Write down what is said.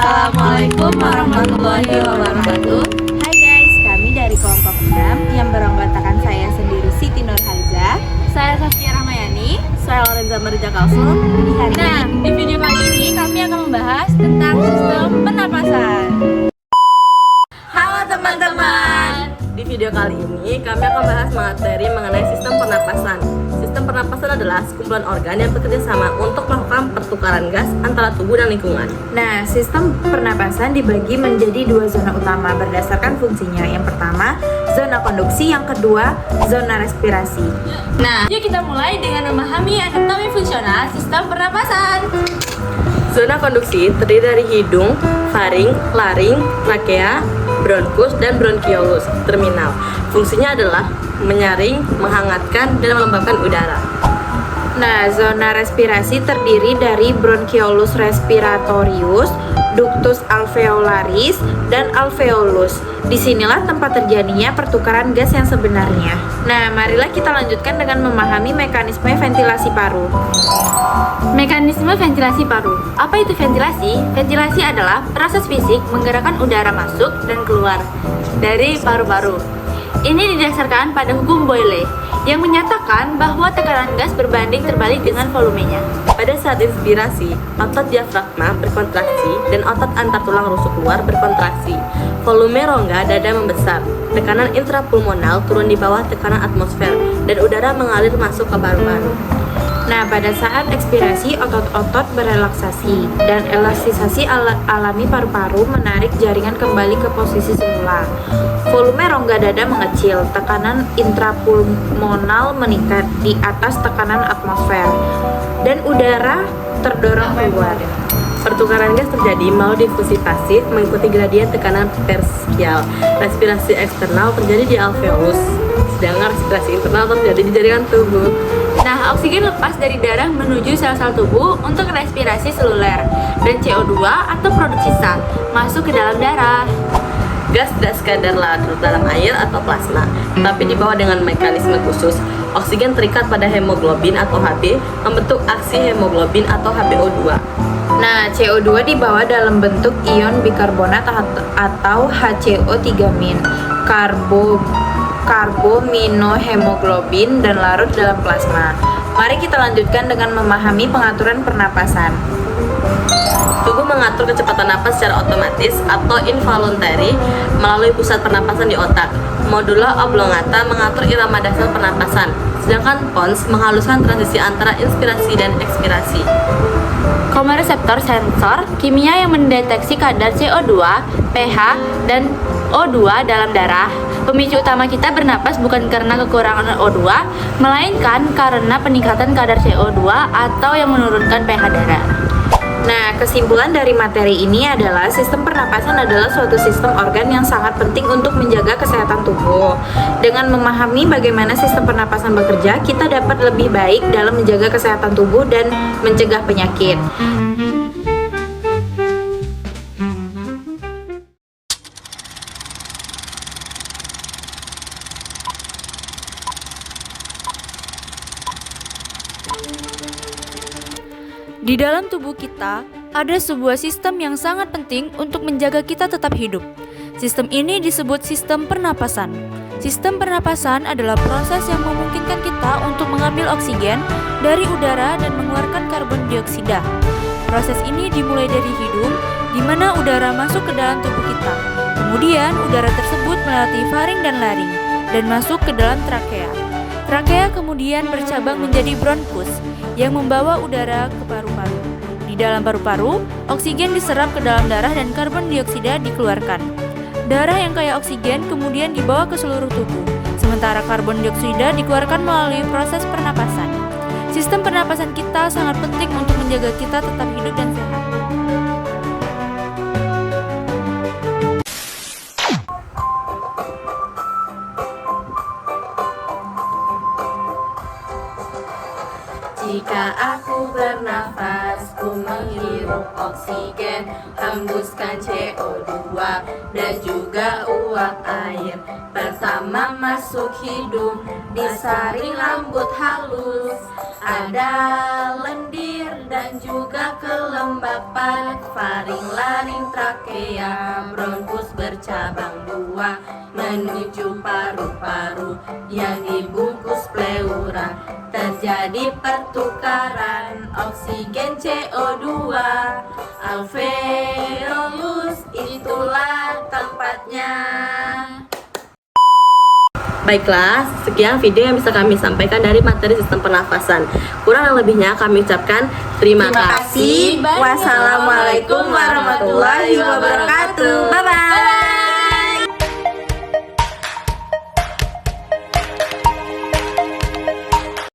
Assalamualaikum warahmatullahi wabarakatuh. Hai guys, kami dari kelompok 6 yang beranggotakan saya sendiri Siti Nurhaliza, Saya Safia Ramayani. saya Lorenza Merja Kalsum. Di video kali ini kami akan membahas tentang sistem pernapasan. Halo teman-teman. Di video kali ini kami akan bahas materi mengenai sistem pernapasan. Sistem pernapasan adalah sekumpulan organ yang bekerja sama untuk melakukan pertukaran gas antara tubuh dan lingkungan. Nah, sistem pernapasan dibagi menjadi dua zona utama berdasarkan fungsinya. Yang pertama, zona konduksi, yang kedua, zona respirasi. Nah, yuk kita mulai dengan memahami anatomi fungsional sistem pernapasan. Zona konduksi terdiri dari hidung, faring, laring, trakea, bronkus, dan bronkiolus terminal. Fungsinya adalah menyaring, menghangatkan, dan melembabkan udara. Nah, zona respirasi terdiri dari bronchiolus respiratorius, ductus alveolaris, dan alveolus. Disinilah tempat terjadinya pertukaran gas yang sebenarnya. Nah, marilah kita lanjutkan dengan memahami mekanisme ventilasi paru. Mekanisme ventilasi paru. Apa itu ventilasi? Ventilasi adalah proses fisik menggerakkan udara masuk dan keluar dari paru-paru. Ini didasarkan pada hukum Boyle yang menyatakan bahwa tekanan gas berbanding terbalik dengan volumenya. Pada saat inspirasi, otot diafragma berkontraksi dan otot antar tulang rusuk luar berkontraksi. Volume rongga dada membesar. Tekanan intrapulmonal turun di bawah tekanan atmosfer dan udara mengalir masuk ke paru-paru. Nah, pada saat ekspirasi, otot-otot berelaksasi dan elastisasi alami paru-paru menarik jaringan kembali ke posisi semula. Volume rongga dada mengecil, tekanan intrapulmonal meningkat di atas tekanan atmosfer, dan udara terdorong keluar. Pertukaran gas terjadi melalui difusi pasif mengikuti gradien tekanan terskial. Respirasi eksternal terjadi di alveolus, sedangkan respirasi internal terjadi di jaringan tubuh. Nah, oksigen lepas dari darah menuju sel-sel tubuh untuk respirasi seluler, dan CO2 atau produk sisa masuk ke dalam darah. Gas tidak sekadar larut dalam air atau plasma, tapi dibawa dengan mekanisme khusus. Oksigen terikat pada hemoglobin atau Hb, membentuk aksi hemoglobin atau HbO2. Nah, CO2 dibawa dalam bentuk ion bikarbonat atau HCO3-, karbominohemoglobin, dan larut dalam plasma. Mari kita lanjutkan dengan memahami pengaturan pernapasan. Tubuh mengatur kecepatan napas secara otomatis atau involuntary melalui pusat pernapasan di otak. Modula oblongata mengatur irama dasar pernapasan, sedangkan pons menghaluskan transisi antara inspirasi dan ekspirasi. Komoreseptor sensor kimia yang mendeteksi kadar CO2, pH, dan O2 dalam darah. Pemicu utama kita bernapas bukan karena kekurangan O2, melainkan karena peningkatan kadar CO2 atau yang menurunkan pH darah. Nah, kesimpulan dari materi ini adalah sistem pernapasan adalah suatu sistem organ yang sangat penting untuk menjaga kesehatan tubuh. Dengan memahami bagaimana sistem pernapasan bekerja, kita dapat lebih baik dalam menjaga kesehatan tubuh dan mencegah penyakit. Di dalam tubuh kita, ada sebuah sistem yang sangat penting untuk menjaga kita tetap hidup. Sistem ini disebut sistem pernapasan. Sistem pernapasan adalah proses yang memungkinkan kita untuk mengambil oksigen dari udara dan mengeluarkan karbon dioksida. Proses ini dimulai dari hidung, di mana udara masuk ke dalam tubuh kita. Kemudian, udara tersebut melewati faring dan laring, dan masuk ke dalam trakea. Trakea kemudian bercabang menjadi bronkus, yang membawa udara ke paru-paru. Di dalam paru-paru, oksigen diserap ke dalam darah dan karbon dioksida dikeluarkan. Darah yang kaya oksigen kemudian dibawa ke seluruh tubuh, sementara karbon dioksida dikeluarkan melalui proses pernapasan. Sistem pernapasan kita sangat penting untuk menjaga kita tetap hidup dan sehat. Jika aku bernafas, ku menghirup oksigen, hembuskan CO2 dan juga uap air. Pertama masuk hidung, disaring rambut halus, ada lendir dan juga kelenjar. empat, faring, laring, trakea, bronkus bercabang dua, menuju paru-paru yang dibungkus pleura. Terjadi pertukaran oksigen CO2, alveolus itulah tempatnya. Baiklah, sekian video yang bisa kami sampaikan dari materi sistem pernafasan. Kurang lebihnya kami ucapkan terima kasih. Wassalamualaikum warahmatullahi wabarakatuh. Bye-bye.